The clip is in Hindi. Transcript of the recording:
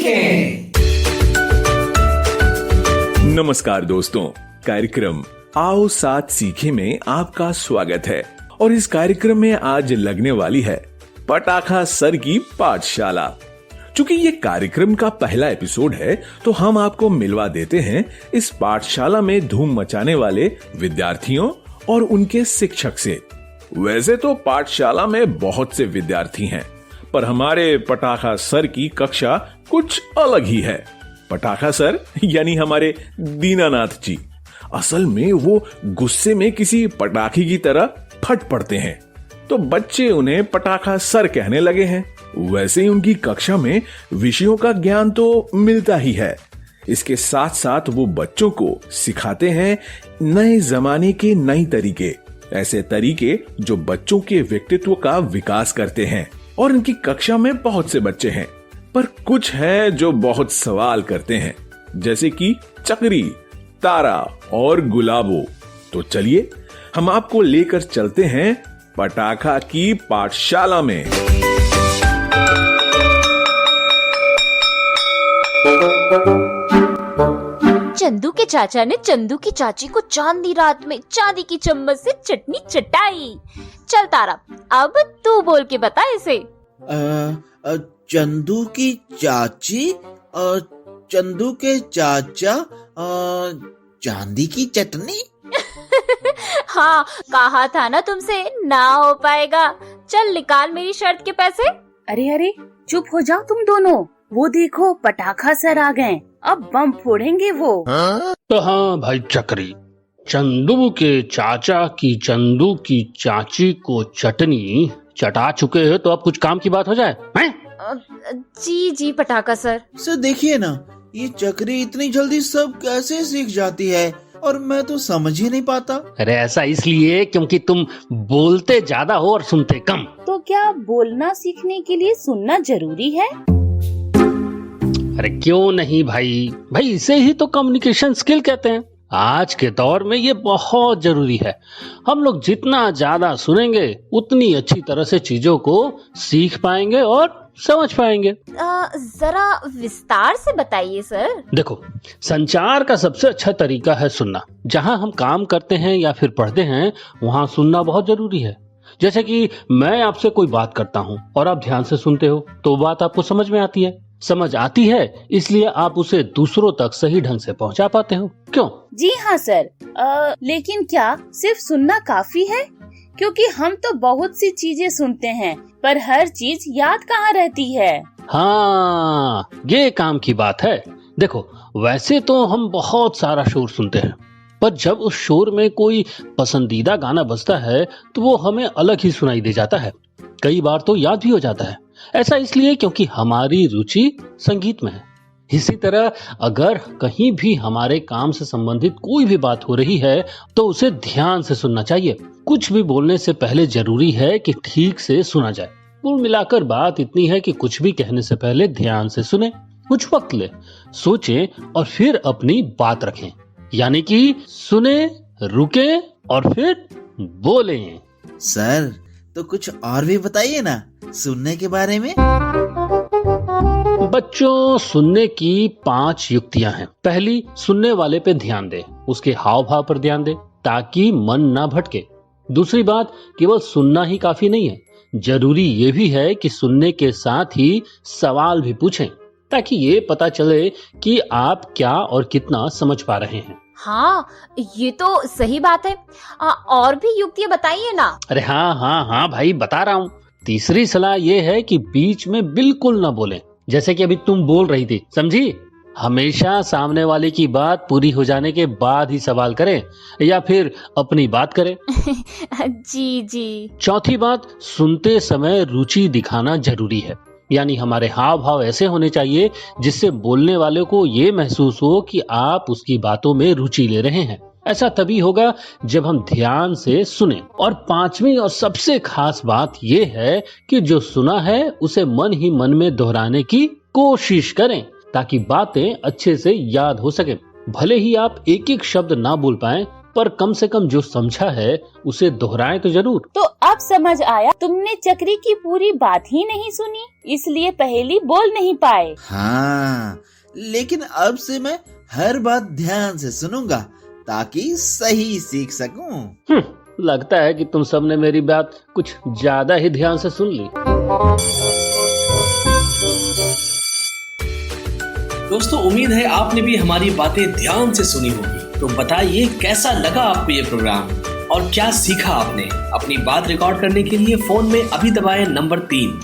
सीखें। नमस्कार दोस्तों, कार्यक्रम आओ साथ सीखे में आपका स्वागत है। और इस कार्यक्रम में आज लगने वाली है पटाखा सर की पाठशाला। चूंकि ये कार्यक्रम का पहला एपिसोड है, तो हम आपको मिलवा देते हैं इस पाठशाला में धूम मचाने वाले विद्यार्थियों और उनके शिक्षक से। वैसे तो पाठशाला में बहुत से विद्यार्थी हैं, पर हमारे पटाखा सर की कक्षा कुछ अलग ही है। पटाखा सर यानी हमारे दीनानाथ जी, असल में वो गुस्से में किसी पटाखे की तरह फट पड़ते हैं, तो बच्चे उन्हें पटाखा सर कहने लगे हैं। वैसे ही उनकी कक्षा में विषयों का ज्ञान तो मिलता ही है, इसके साथ साथ वो बच्चों को सिखाते हैं नए जमाने के नए तरीके, ऐसे तरीके जो बच्चों के व्यक्तित्व का विकास करते हैं। और इनकी कक्षा में बहुत से बच्चे हैं, पर कुछ है जो बहुत सवाल करते हैं, जैसे कि चक्री, तारा और गुलाबो। तो चलिए हम आपको लेकर चलते हैं पटाखा की पाठशाला में। चंदू के चाचा ने चंदू की चाची को चांदी रात में चांदी की चम्मच से चटनी चटाई। चल तारा, अब तू बोल के बता इसे। चंदू की चाची और चंदू के चाचा चांदी की चटनी। हाँ, कहा था ना तुमसे ना हो पाएगा। चल निकाल मेरी शर्ट के पैसे। अरे चुप हो जाओ तुम दोनों, वो देखो पटाखा सर आ गए, अब बम फोड़ेंगे वो। तो हाँ भाई चक्री, चंदू के चाचा की चंदू की चाची को चटनी चटा चुके हो, तो अब कुछ काम की बात हो जाए हैं? जी पटाखा सर। सर देखिए ना, ये चक्री इतनी जल्दी सब कैसे सीख जाती है, और मैं तो समझ ही नहीं पाता। अरे ऐसा इसलिए क्योंकि तुम बोलते ज्यादा हो और सुनते कम। तो क्या बोलना सीखने के लिए सुनना जरूरी है? अरे क्यों नहीं भाई इसे ही तो कम्युनिकेशन स्किल कहते हैं। आज के दौर में ये बहुत जरूरी है। हम लोग जितना ज्यादा सुनेंगे उतनी अच्छी तरह से चीजों को सीख पाएंगे और समझ पाएंगे। जरा विस्तार से बताइए सर। देखो, संचार का सबसे अच्छा तरीका है सुनना। जहां हम काम करते हैं या फिर पढ़ते हैं, वहां सुनना बहुत जरूरी है। जैसे कि मैं आपसे कोई बात करता हूं और आप ध्यान से सुनते हो, तो बात आपको समझ में आती है। समझ आती है, इसलिए आप उसे दूसरों तक सही ढंग से पहुंचा पाते हो। क्यों? जी हाँ सर। लेकिन क्या सिर्फ सुनना काफी है? क्योंकि हम तो बहुत सी चीजें सुनते हैं, पर हर चीज याद कहाँ रहती है। हाँ, ये काम की बात है। देखो, वैसे तो हम बहुत सारा शोर सुनते हैं, पर जब उस शोर में कोई पसंदीदा गाना बजता है तो वो हमें अलग ही सुनाई दे जाता है। कई बार तो याद भी हो जाता है। ऐसा इसलिए क्योंकि हमारी रुचि संगीत में है। इसी तरह अगर कहीं भी हमारे काम से संबंधित कोई भी बात हो रही है, तो उसे ध्यान से सुनना चाहिए। कुछ भी बोलने से पहले जरूरी है कि ठीक से सुना जाए। कुल मिलाकर बात इतनी है कि कुछ भी कहने से पहले ध्यान से सुने, कुछ वक्त ले, सोचें और फिर अपनी बात रखें। यानी कि सुने, रुके और फिर बोलें। सर तो कुछ और भी बताइए ना सुनने के बारे में। बच्चों, सुनने की 5 युक्तियां हैं। पहली, सुनने वाले पे ध्यान दे, उसके हाव भाव पर ध्यान दे ताकि मन ना भटके। दूसरी बात, केवल सुनना ही काफी नहीं है, जरूरी ये भी है कि सुनने के साथ ही सवाल भी पूछें, ताकि ये पता चले कि आप क्या और कितना समझ पा रहे हैं। हाँ, ये तो सही बात है। और भी युक्तियाँ बताइए ना। अरे हाँ भाई, बता रहा हूँ। तीसरी सलाह ये है कि बीच में बिल्कुल ना बोलें, जैसे कि अभी तुम बोल रही थी, समझी? हमेशा सामने वाले की बात पूरी हो जाने के बाद ही सवाल करें या फिर अपनी बात करें। जी। चौथी बात, सुनते समय रुचि दिखाना जरूरी है। यानी हमारे हाव भाव ऐसे होने चाहिए जिससे बोलने वाले को ये महसूस हो कि आप उसकी बातों में रुचि ले रहे हैं। ऐसा तभी होगा जब हम ध्यान से सुने। और 5वीं और सबसे खास बात यह है कि जो सुना है उसे मन ही मन में दोहराने की कोशिश करें, ताकि बातें अच्छे से याद हो सके। भले ही आप एक एक शब्द ना बोल पाएं, पर कम से कम जो समझा है उसे दोहराएं तो जरूर। तो अब समझ आया, तुमने चक्री की पूरी बात ही नहीं सुनी, इसलिए पहेली बोल नहीं पाए। हाँ, लेकिन अब से मैं हर बात ध्यान से सुनूंगा ताकि सही सीख सकूं। लगता है कि तुम सबने मेरी बात कुछ ज्यादा ही ध्यान से सुन ली। दोस्तों, उम्मीद है आपने भी हमारी बातें ध्यान से सुनी होगी। तो बताइए कैसा लगा आपको ये प्रोग्राम और क्या सीखा आपने। अपनी बात रिकॉर्ड करने के लिए फोन में अभी दबाएं नंबर 3